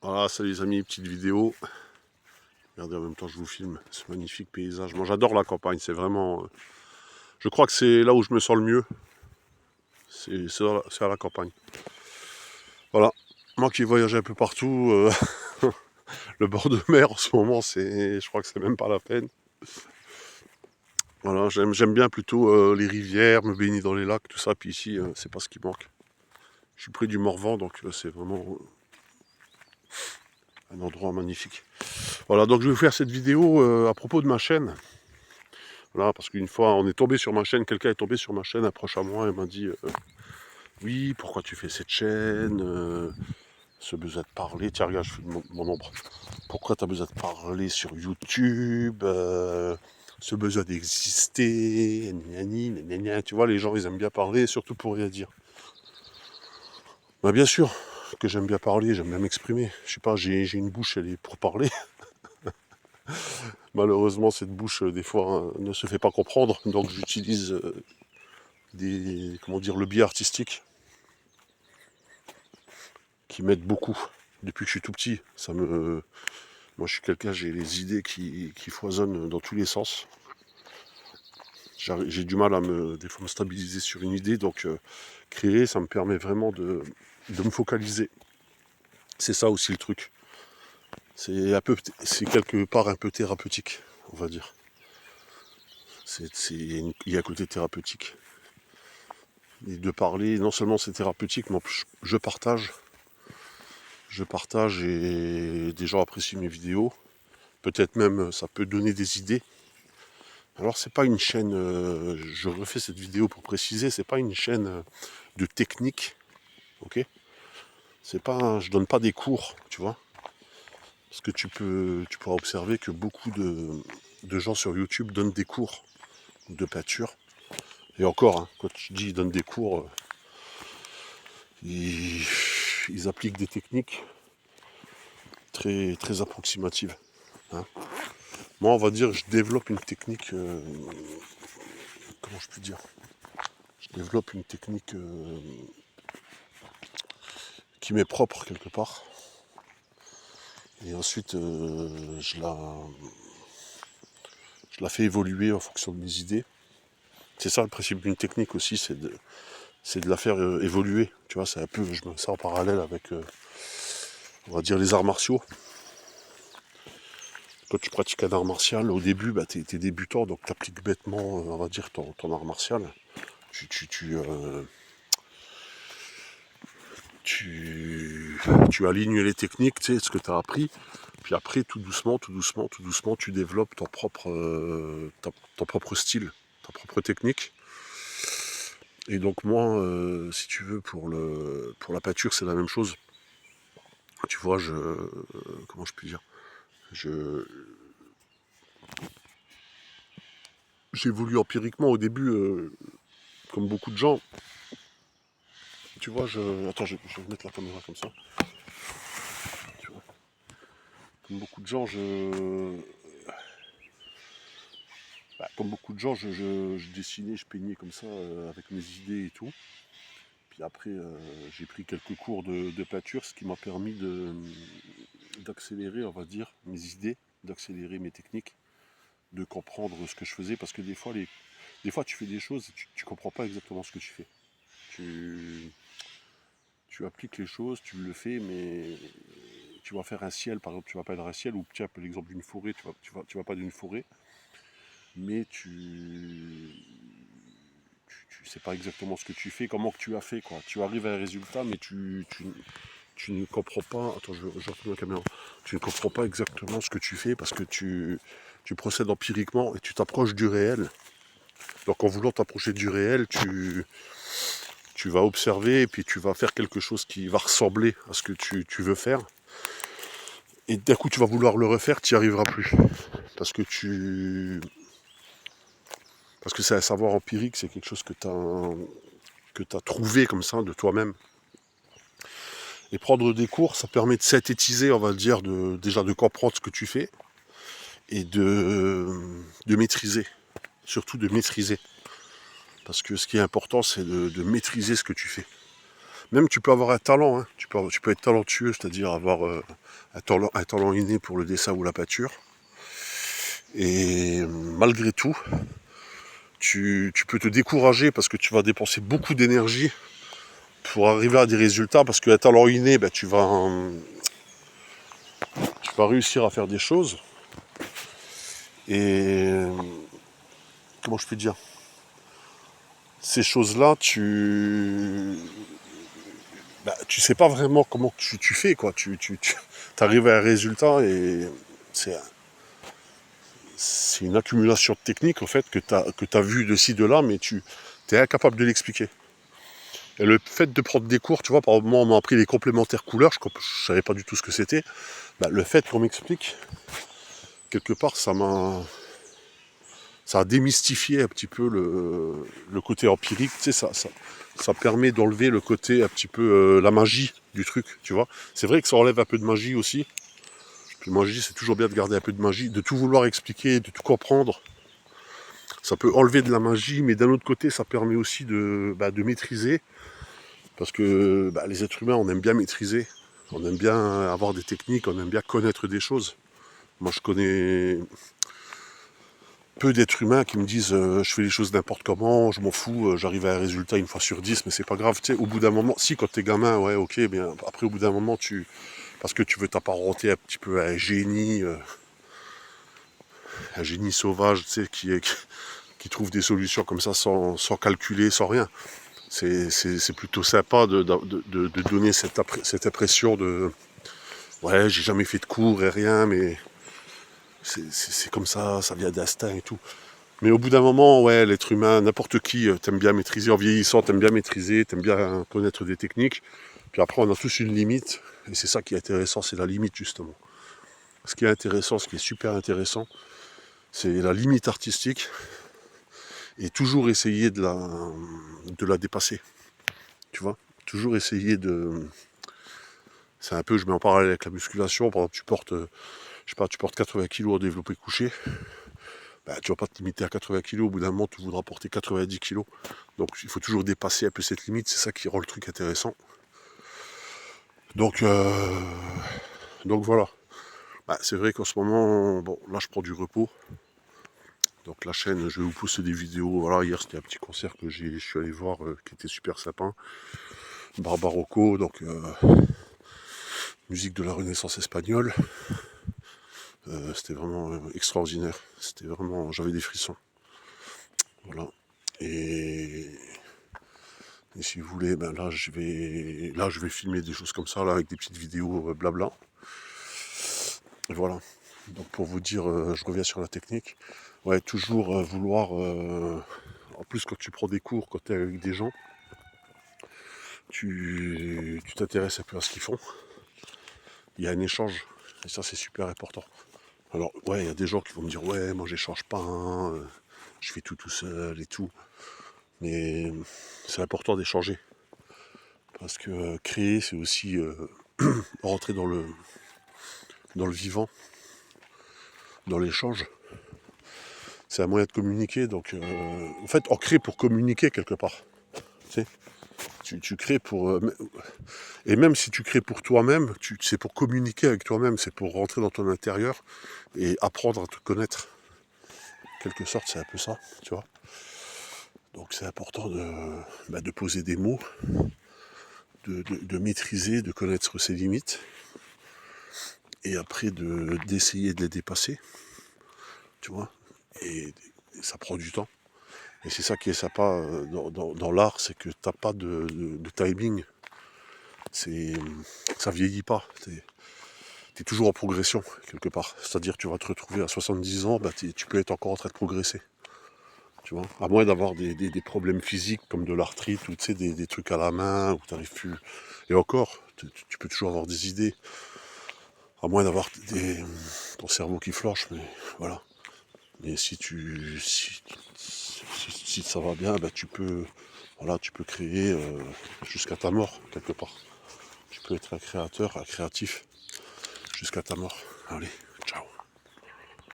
Voilà, salut les amis, petite vidéo. Regardez, en même temps je vous filme ce magnifique paysage. Moi j'adore la campagne, c'est vraiment... je crois que c'est là où je me sens le mieux. C'est à la campagne. Voilà, moi qui voyage un peu partout, le bord de mer en ce moment, je crois que c'est même pas la peine. Voilà, j'aime bien plutôt les rivières, me baigner dans les lacs, tout ça. Puis ici, c'est pas ce qui manque. Je suis près du Morvan, donc c'est vraiment un endroit magnifique. Voilà, donc je vais vous faire cette vidéo à propos de ma chaîne. Voilà, parce qu'une fois, on est tombé sur ma chaîne, quelqu'un est tombé sur ma chaîne, approche à moi et m'a dit oui, pourquoi tu fais cette chaîne ce besoin de parler, tiens, regarde, je filme mon ombre. Pourquoi tu as besoin de parler sur YouTube ce besoin d'exister, tu vois, les gens, ils aiment bien parler, surtout pour rien dire. Bah, bien sûr que j'aime bien parler, j'aime bien m'exprimer. Je sais pas, j'ai une bouche, elle est pour parler. Malheureusement, cette bouche, des fois, ne se fait pas comprendre, donc j'utilise comment dire, le biais artistique qui m'aide beaucoup depuis que je suis tout petit. Moi, je suis quelqu'un, j'ai les idées qui foisonnent dans tous les sens. J'ai du mal des fois me stabiliser sur une idée, donc créer, ça me permet vraiment de me focaliser. C'est ça aussi le truc. C'est quelque part un peu thérapeutique, on va dire. Il y a un côté thérapeutique. Et de parler, non seulement c'est thérapeutique, mais je partage. Je partage et des gens apprécient mes vidéos. Peut-être même ça peut donner des idées. Alors c'est pas une chaîne, je refais cette vidéo pour préciser, c'est pas une chaîne de technique, ok. C'est pas, je donne pas des cours, tu vois. Parce que tu pourras observer que beaucoup de gens sur YouTube donnent des cours de peinture. Et encore, hein, quand je dis ils donnent des cours, ils appliquent des techniques très, très approximatives. Hein. Moi, on va dire, je développe une technique, comment je peux dire, je développe une technique qui m'est propre quelque part. Et ensuite, je la fais évoluer en fonction de mes idées. C'est ça le principe d'une technique aussi, c'est de la faire évoluer. Tu vois, c'est un peu, je me sens en parallèle avec, on va dire, les arts martiaux. Quand tu pratiques un art martial, au début, bah, tu es débutant, donc tu appliques bêtement, on va dire, ton art martial. Tu alignes les techniques, tu sais, ce que tu as appris. Puis après, tout doucement, tu développes ton propre style, ta propre technique. Et donc moi, si tu veux, pour la peinture, c'est la même chose. Tu vois, comment je puis dire, j'évolue empiriquement au début, comme beaucoup de gens. Tu vois, attends, je vais mettre la caméra comme ça. Tu vois, comme beaucoup de gens, comme beaucoup de gens, je dessinais, je peignais comme ça, avec mes idées et tout. Puis après, j'ai pris quelques cours de peinture, ce qui m'a permis d'accélérer, on va dire, mes idées, d'accélérer mes techniques, de comprendre ce que je faisais, parce que des fois tu fais des choses et tu comprends pas exactement ce que tu fais. Tu appliques les choses, tu le fais, mais tu vas faire un ciel, par exemple, tu vas peindre un ciel, ou tiens, l'exemple d'une forêt, tu vas pas d'une forêt, mais tu sais pas exactement ce que tu fais, comment que tu as fait, quoi. Tu arrives à un résultat, mais tu ne comprends pas, attends, je retourne la caméra, tu ne comprends pas exactement ce que tu fais parce que tu procèdes empiriquement et tu t'approches du réel. Donc en voulant t'approcher du réel, tu vas observer et puis tu vas faire quelque chose qui va ressembler à ce que tu veux faire. Et d'un coup tu vas vouloir le refaire, tu n'y arriveras plus. Parce que c'est un savoir empirique, c'est quelque chose que tu as trouvé comme ça de toi-même. Et prendre des cours, ça permet de synthétiser, on va dire, déjà de comprendre ce que tu fais et de maîtriser. Surtout de maîtriser. Parce que ce qui est important, c'est de maîtriser ce que tu fais. Même tu peux avoir un talent, hein. Tu peux être talentueux, c'est-à-dire avoir un talent inné pour le dessin ou la peinture. Et malgré tout, tu peux te décourager parce que tu vas dépenser beaucoup d'énergie pour arriver à des résultats, parce qu'un talent inné, ben, tu vas réussir à faire des choses. Et comment je peux dire, ces choses-là, tu sais pas vraiment comment tu fais, quoi. Tu arrives à un résultat et c'est une accumulation de techniques, en fait, que tu as vu de ci, de là, mais tu es incapable de l'expliquer. Et le fait de prendre des cours, tu vois, par exemple, on m'a appris les complémentaires couleurs, je savais pas du tout ce que c'était. Bah, le fait qu'on m'explique, quelque part, ça a démystifié un petit peu le côté empirique. Tu sais, ça permet d'enlever le côté un petit peu la magie du truc, tu vois. C'est vrai que ça enlève un peu de magie aussi. Puis magie, c'est toujours bien de garder un peu de magie, de tout vouloir expliquer, de tout comprendre. Ça peut enlever de la magie, mais d'un autre côté, ça permet aussi de maîtriser. Parce que les êtres humains, on aime bien maîtriser. On aime bien avoir des techniques, on aime bien connaître des choses. Moi, je connais peu d'êtres humains qui me disent je fais les choses n'importe comment, je m'en fous, j'arrive à un résultat une fois sur 10, mais c'est pas grave. Tu sais, au bout d'un moment, si quand t'es gamin, ouais, ok, bien après au bout d'un moment, parce que tu veux t'apparenter un petit peu à un génie sauvage, tu sais, qui trouve des solutions comme ça sans calculer, sans rien. C'est plutôt sympa de donner cette impression de ouais, j'ai jamais fait de cours et rien, mais c'est comme ça vient d'instinct et tout. Mais au bout d'un moment, ouais, l'être humain, n'importe qui, t'aimes bien maîtriser, en vieillissant, t'aimes bien maîtriser, t'aimes bien connaître des techniques. Puis après, on a tous une limite, et c'est ça qui est intéressant, c'est la limite justement. Ce qui est intéressant, ce qui est super intéressant, c'est la limite artistique, et toujours essayer de la dépasser. Tu vois, toujours essayer de... C'est un peu, je mets en parallèle avec la musculation, par exemple, tu portes 80 kg au développé couché, tu vas pas te limiter à 80 kg, au bout d'un moment tu voudras porter 90 kg. Donc il faut toujours dépasser un peu cette limite, c'est ça qui rend le truc intéressant. Donc voilà. C'est vrai qu'en ce moment, bon, là je prends du repos. Donc la chaîne, je vais vous poster des vidéos. Voilà, hier c'était un petit concert que je suis allé voir qui était super sympa. Barbarocco, donc musique de la Renaissance espagnole. C'était vraiment extraordinaire. C'était vraiment, j'avais des frissons. Voilà. Et si vous voulez, là je vais filmer des choses comme ça, là, avec des petites vidéos blabla. Et voilà. Donc pour vous dire, je reviens sur la technique. Ouais, toujours vouloir. En plus, quand tu prends des cours, quand tu es avec des gens, tu t'intéresses un peu à ce qu'ils font. Il y a un échange. Et ça, c'est super important. Alors, ouais, il y a des gens qui vont me dire, ouais, moi j'échange pas, hein, je fais tout seul et tout. Mais c'est important d'échanger. Parce que créer, c'est aussi rentrer dans le vivant, dans l'échange. C'est un moyen de communiquer. Donc, en fait, on crée pour communiquer quelque part. Tu sais, tu crées pour... et même si tu crées pour toi-même, c'est pour communiquer avec toi-même, c'est pour rentrer dans ton intérieur et apprendre à te connaître. En quelque sorte, c'est un peu ça, tu vois. Donc c'est important de poser des mots, de maîtriser, de connaître ses limites, et après d'essayer de les dépasser, tu vois. Et ça prend du temps. Et c'est ça qui est sympa dans l'art, c'est que t'as pas de timing. Ça vieillit pas. T'es toujours en progression, quelque part. C'est-à-dire tu vas te retrouver à 70 ans, tu peux être encore en train de progresser. Tu vois, à moins d'avoir des problèmes physiques comme de l'arthrite ou des trucs à la main où tu n'arrives plus. Et encore, tu peux toujours avoir des idées. À moins d'avoir ton cerveau qui flanche, mais voilà. Mais si ça va bien, tu peux créer jusqu'à ta mort, quelque part. Tu peux être un créatif jusqu'à ta mort. Allez.